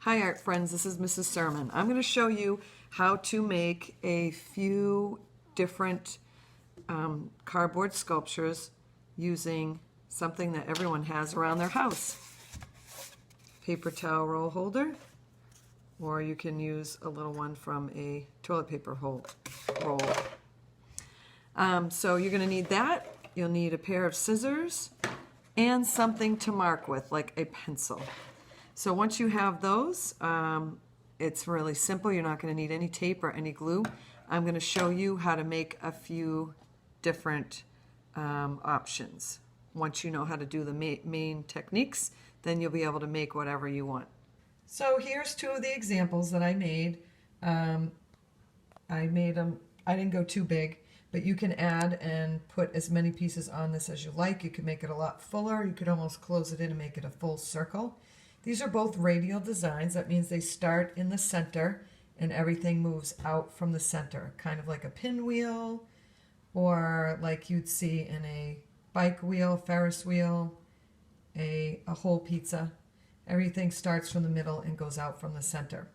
Hi art friends, this is Mrs. Sermon. I'm going to show you how to make a few different cardboard sculptures using something that everyone has around their house. Paper towel roll holder, or you can use a little one from a toilet paper roll. So you're going to need that. You'll need a pair of scissors and something to mark with, like a pencil. So once you have those, it's really simple. You're not going to need any tape or any glue. I'm going to show you how to make a few different options. Once you know how to do the main techniques, then you'll be able to make whatever you want. So here's two of the examples that I made. I made them, I didn't go too big, but you can add and put as many pieces on this as you like. You can make it a lot fuller. You could almost close it in and make it a full circle. These are both radial designs. That means they start in the center and everything moves out from the center, kind of like a pinwheel or like you'd see in a bike wheel, Ferris wheel, a whole pizza. Everything starts from the middle and goes out from the center.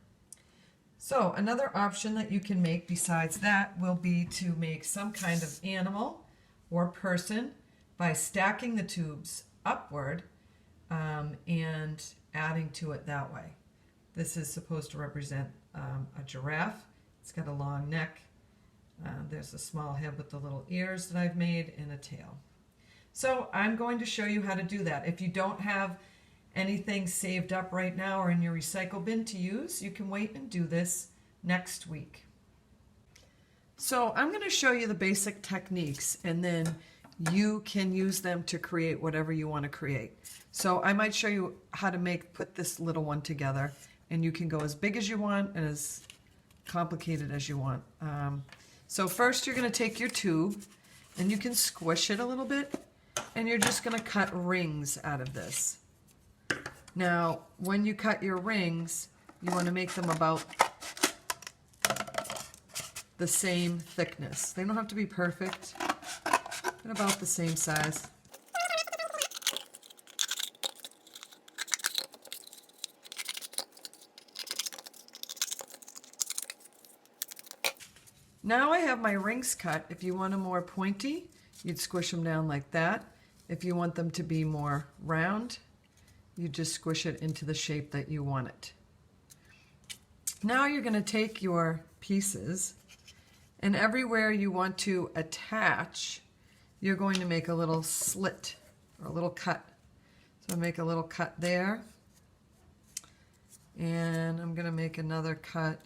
So another option that you can make besides that will be to make some kind of animal or person by stacking the tubes upward and adding to it that way. This is supposed to represent a giraffe. It's got a long neck. There's a small head with the little ears that I've made and a tail. So I'm going to show you how to do that. If you don't have anything saved up right now or in your recycle bin to use, you can wait and do this next week. So I'm going to show you the basic techniques and then you can use them to create whatever you want to create. So I might show you how to put this little one together, and you can go as big as you want and as complicated as you want. So first you're going to take your tube and you can squish it a little bit and you're just going to cut rings out of this. Now when you cut your rings, you want to make them about the same thickness. They don't have to be perfect, but about the same size. Now I have my rings cut. If you want them more pointy, you'd squish them down like that. If you want them to be more round, you just squish it into the shape that you want it. Now you're going to take your pieces, and everywhere you want to attach, you're going to make a little slit or a little cut. So make a little cut there, and I'm going to make another cut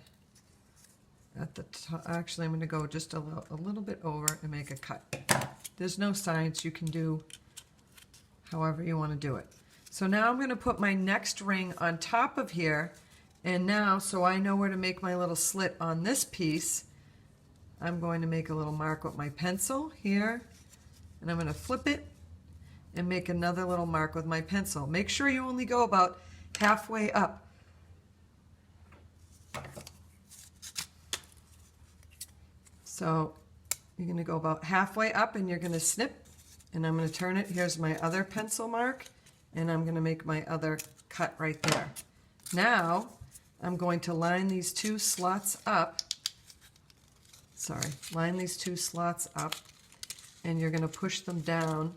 at the top. Actually, I'm going to go just a little bit over and make a cut. There's no science. You can do however you want to do it. So now I'm going to put my next ring on top of here, and now so I know where to make my little slit on this piece, I'm going to make a little mark with my pencil here, and I'm going to flip it and make another little mark with my pencil. Make sure you only go about halfway up. So you're going to go about halfway up and you're going to snip, and I'm going to turn it. Here's my other pencil mark, and I'm going to make my other cut right there. Now I'm going to line these two slots up. Line these two slots up, and you're going to push them down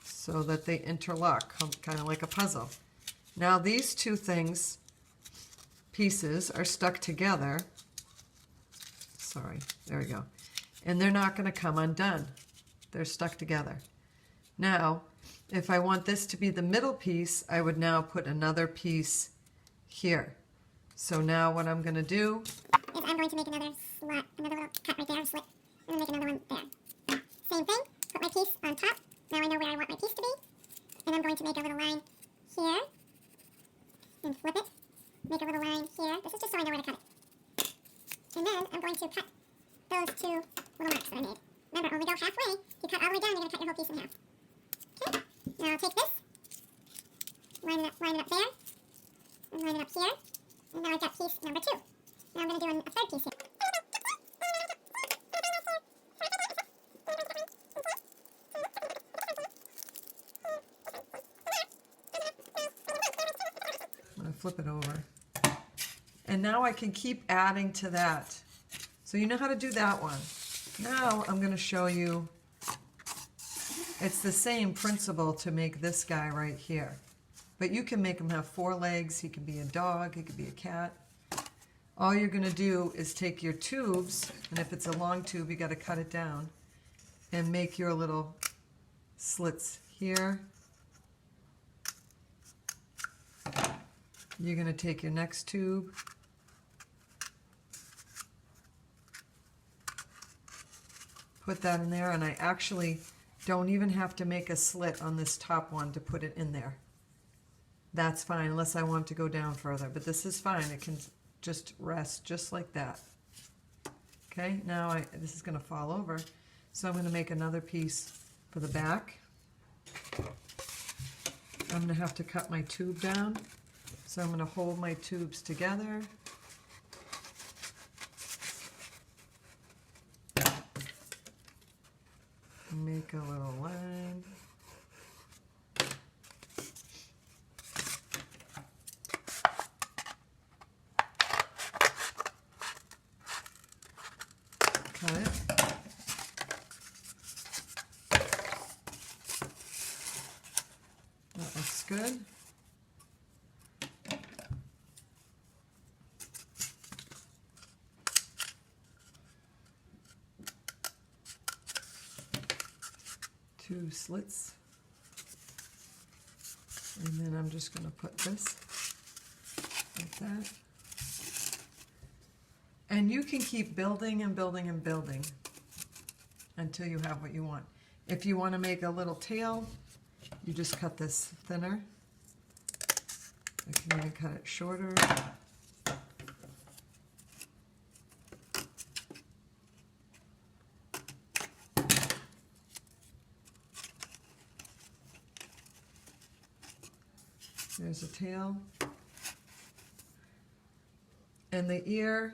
so that they interlock, kind of like a puzzle. Now these two pieces are stuck together. There we go. And they're not going to come undone. They're stuck together. Now, if I want this to be the middle piece, I would now put another piece here. So now what I'm going to do is I'm going to make another slot, another little cut right there, slit, and then make another one there. Same thing, put my piece on top. Now I know where I want my piece to be. And I'm going to make a little line here, and flip it, make a little line here. This is just so I know where to cut it. And then I'm going to cut those two little marks that I made. Remember, only go halfway. If you cut all the way down, you're going to cut your whole piece in half. Okay, now I'll take this, line it up there, and line it up here. And now I've got piece number 2. Now I'm going to do a third piece here. flip it over. And now I can keep adding to that. So you know how to do that one. Now I'm going to show you, it's the same principle to make this guy right here. But you can make him have 4 legs. He can be a dog. He could be a cat. All you're going to do is take your tubes, and if it's a long tube, you got to cut it down, and make your little slits here. You're going to take your next tube, put that in there, and I actually don't even have to make a slit on this top one to put it in there. That's fine, unless I want to go down further, but this is fine. It can just rest just like that. Okay, now this is going to fall over, so I'm going to make another piece for the back. I'm going to have to cut my tube down, so I'm going to hold my tubes together. Make a little line. Cut it. That looks good. Two slits. And then I'm just going to put this like that. And you can keep building and building and building until you have what you want. If you want to make a little tail, you just cut this thinner. I can even cut it shorter. There's a tail. And the ear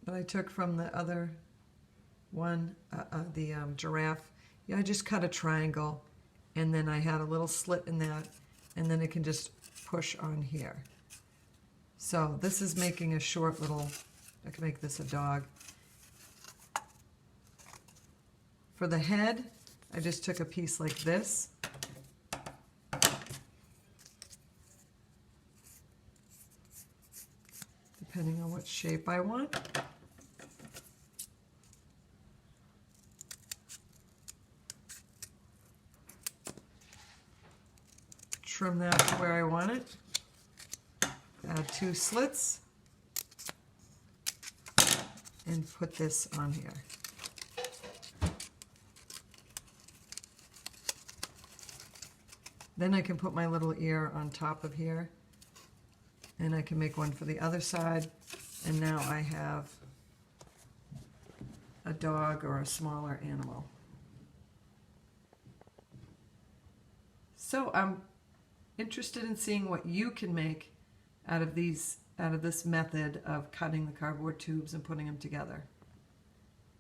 that I took from the other one, the giraffe, yeah, I just cut a triangle, and then I had a little slit in that, and then it can just push on here. So this is making a short little, I can make this a dog. For the head, I just took a piece like this. Depending on what shape I want. Trim that to where I want it. Add 2 slits. And put this on here. Then I can put my little ear on top of here. And I can make one for the other side, and now I have a dog or a smaller animal. So I'm interested in seeing what you can make out of this method of cutting the cardboard tubes and putting them together.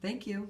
Thank you.